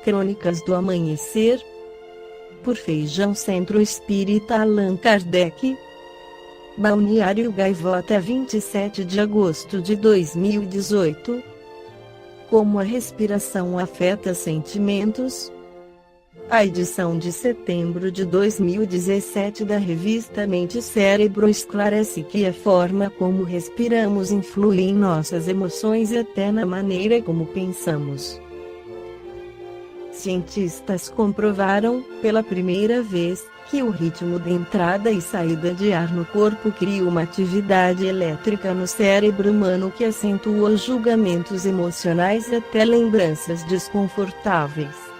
Crônicas do Amanhecer, por Feijão Centro Espírita Allan Kardec. Balneário Gaivota, 27 de agosto de 2018. Como a respiração afeta sentimentos? A edição de setembro de 2017 da revista Mente e Cérebro esclarece que a forma como respiramos influi em nossas emoções e até na maneira como pensamos. Cientistas comprovaram, pela primeira vez, que o ritmo de entrada e saída de ar no corpo cria uma atividade elétrica no cérebro humano que acentua julgamentos emocionais e até lembranças desconfortáveis.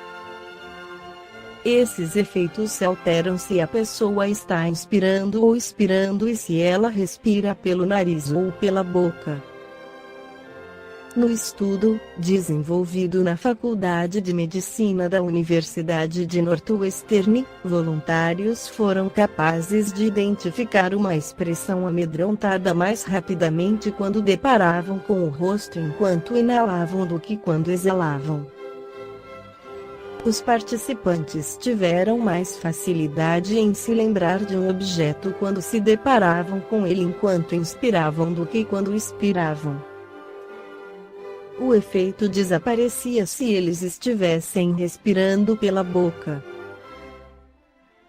Esses efeitos se alteram se a pessoa está inspirando ou expirando e se ela respira pelo nariz ou pela boca. No estudo, desenvolvido na Faculdade de Medicina da Universidade de Northwestern, voluntários foram capazes de identificar uma expressão amedrontada mais rapidamente quando deparavam com o rosto enquanto inalavam do que quando exalavam. Os participantes tiveram mais facilidade em se lembrar de um objeto quando se deparavam com ele enquanto inspiravam do que quando expiravam. O efeito desaparecia se eles estivessem respirando pela boca.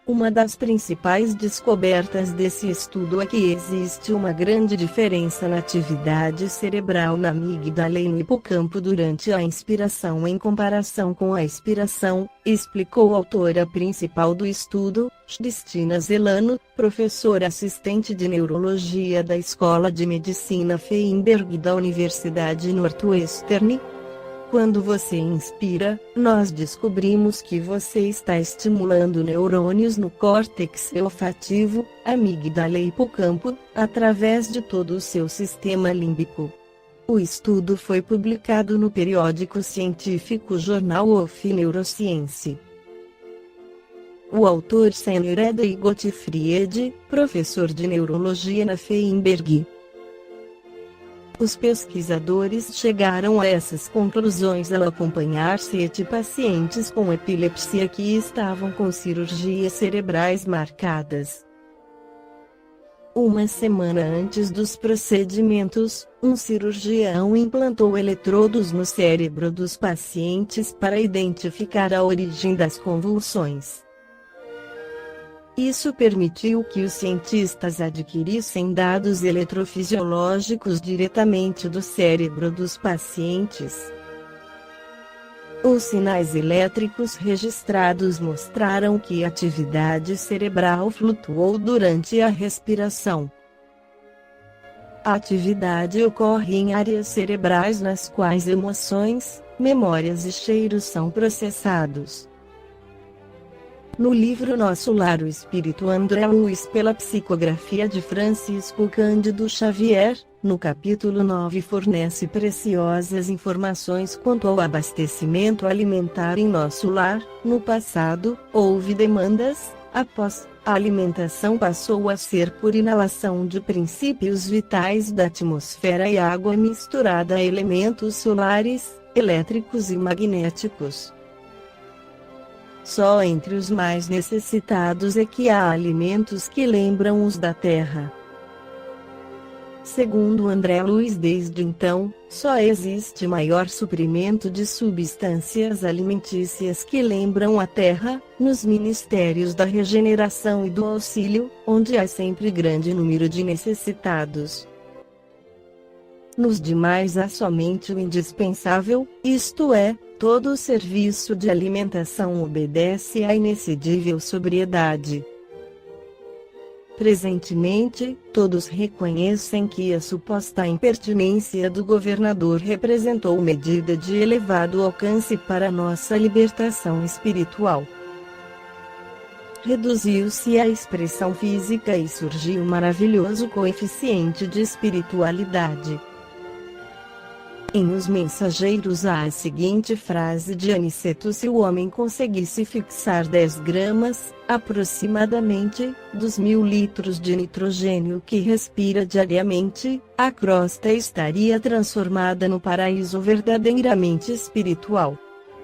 Uma das principais descobertas desse estudo é que existe uma grande diferença na atividade cerebral na amígdala e no hipocampo durante a inspiração em comparação com a expiração, explicou a autora principal do estudo, Cristina Zelano, professora assistente de neurologia da Escola de Medicina Feinberg da Universidade Northwestern. Quando você inspira, nós descobrimos que você está estimulando neurônios no córtex olfativo, amígdala e hipocampo, através de todo o seu sistema límbico. O estudo foi publicado no periódico científico Journal of Neuroscience. O autor sênior é Dave Gottfried, professor de neurologia na Feinberg. Os pesquisadores chegaram a essas conclusões ao acompanhar 7 pacientes com epilepsia que estavam com cirurgias cerebrais marcadas. Uma semana antes dos procedimentos, um cirurgião implantou eletrodos no cérebro dos pacientes para identificar a origem das convulsões. Isso permitiu que os cientistas adquirissem dados eletrofisiológicos diretamente do cérebro dos pacientes. Os sinais elétricos registrados mostraram que a atividade cerebral flutuou durante a respiração. A atividade ocorre em áreas cerebrais nas quais emoções, memórias e cheiros são processados. No livro Nosso Lar, o espírito André Luiz pela psicografia de Francisco Cândido Xavier, no capítulo 9 fornece preciosas informações quanto ao abastecimento alimentar em nosso lar. No passado, houve demandas, após, a alimentação passou a ser por inalação de princípios vitais da atmosfera e água misturada a elementos solares, elétricos e magnéticos. Só entre os mais necessitados é que há alimentos que lembram os da terra. Segundo André Luiz, desde então, só existe maior suprimento de substâncias alimentícias que lembram a terra, nos ministérios da regeneração e do auxílio, onde há sempre grande número de necessitados. Nos demais há somente o indispensável, isto é, todo o serviço de alimentação obedece à inexcedível sobriedade. Presentemente, todos reconhecem que a suposta impertinência do governador representou medida de elevado alcance para nossa libertação espiritual. Reduziu-se a expressão física e surgiu um maravilhoso coeficiente de espiritualidade. Em Os Mensageiros há a seguinte frase de Aniceto: se o homem conseguisse fixar 10 gramas, aproximadamente, dos 1000 litros de nitrogênio que respira diariamente, a crosta estaria transformada no paraíso verdadeiramente espiritual.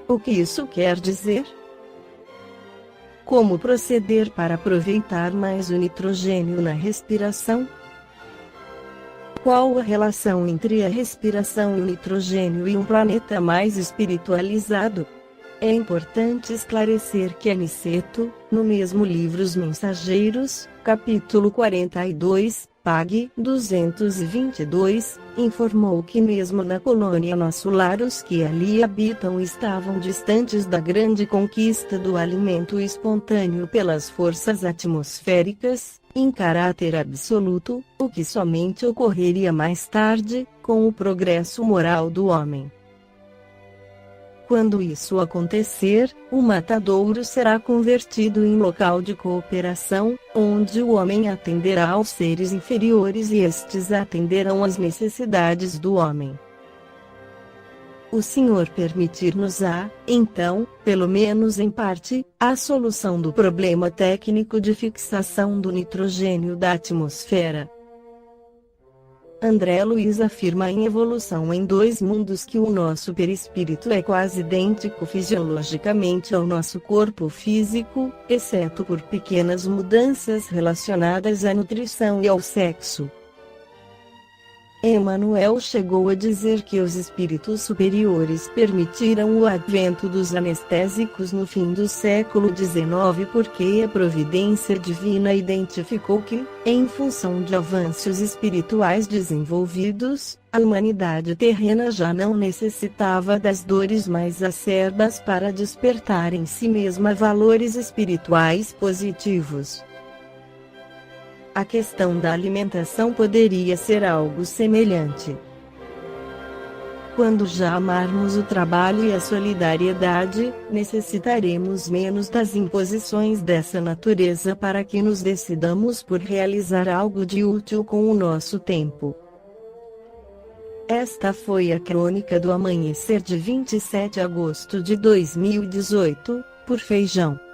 O que isso quer dizer? Como proceder para aproveitar mais o nitrogênio na respiração? Qual a relação entre a respiração e o nitrogênio e um planeta mais espiritualizado? É importante esclarecer que Aniceto, no mesmo livro Os Mensageiros, capítulo 42, pág. 222, informou que mesmo na colônia Nosso Lar os que ali habitam estavam distantes da grande conquista do alimento espontâneo pelas forças atmosféricas, em caráter absoluto, o que somente ocorreria mais tarde, com o progresso moral do homem. Quando isso acontecer, o matadouro será convertido em local de cooperação, onde o homem atenderá aos seres inferiores e estes atenderão às necessidades do homem. O Senhor permitir-nos-á, então, pelo menos em parte, a solução do problema técnico de fixação do nitrogênio da atmosfera. André Luiz afirma em Evolução em Dois Mundos que o nosso perispírito é quase idêntico fisiologicamente ao nosso corpo físico, exceto por pequenas mudanças relacionadas à nutrição e ao sexo. Emmanuel chegou a dizer que os espíritos superiores permitiram o advento dos anestésicos no fim do século XIX porque a providência divina identificou que, em função de avanços espirituais desenvolvidos, a humanidade terrena já não necessitava das dores mais acerbas para despertar em si mesma valores espirituais positivos. A questão da alimentação poderia ser algo semelhante. Quando já amarmos o trabalho e a solidariedade, necessitaremos menos das imposições dessa natureza para que nos decidamos por realizar algo de útil com o nosso tempo. Esta foi a crônica do amanhecer de 27 de agosto de 2018, por Feijão.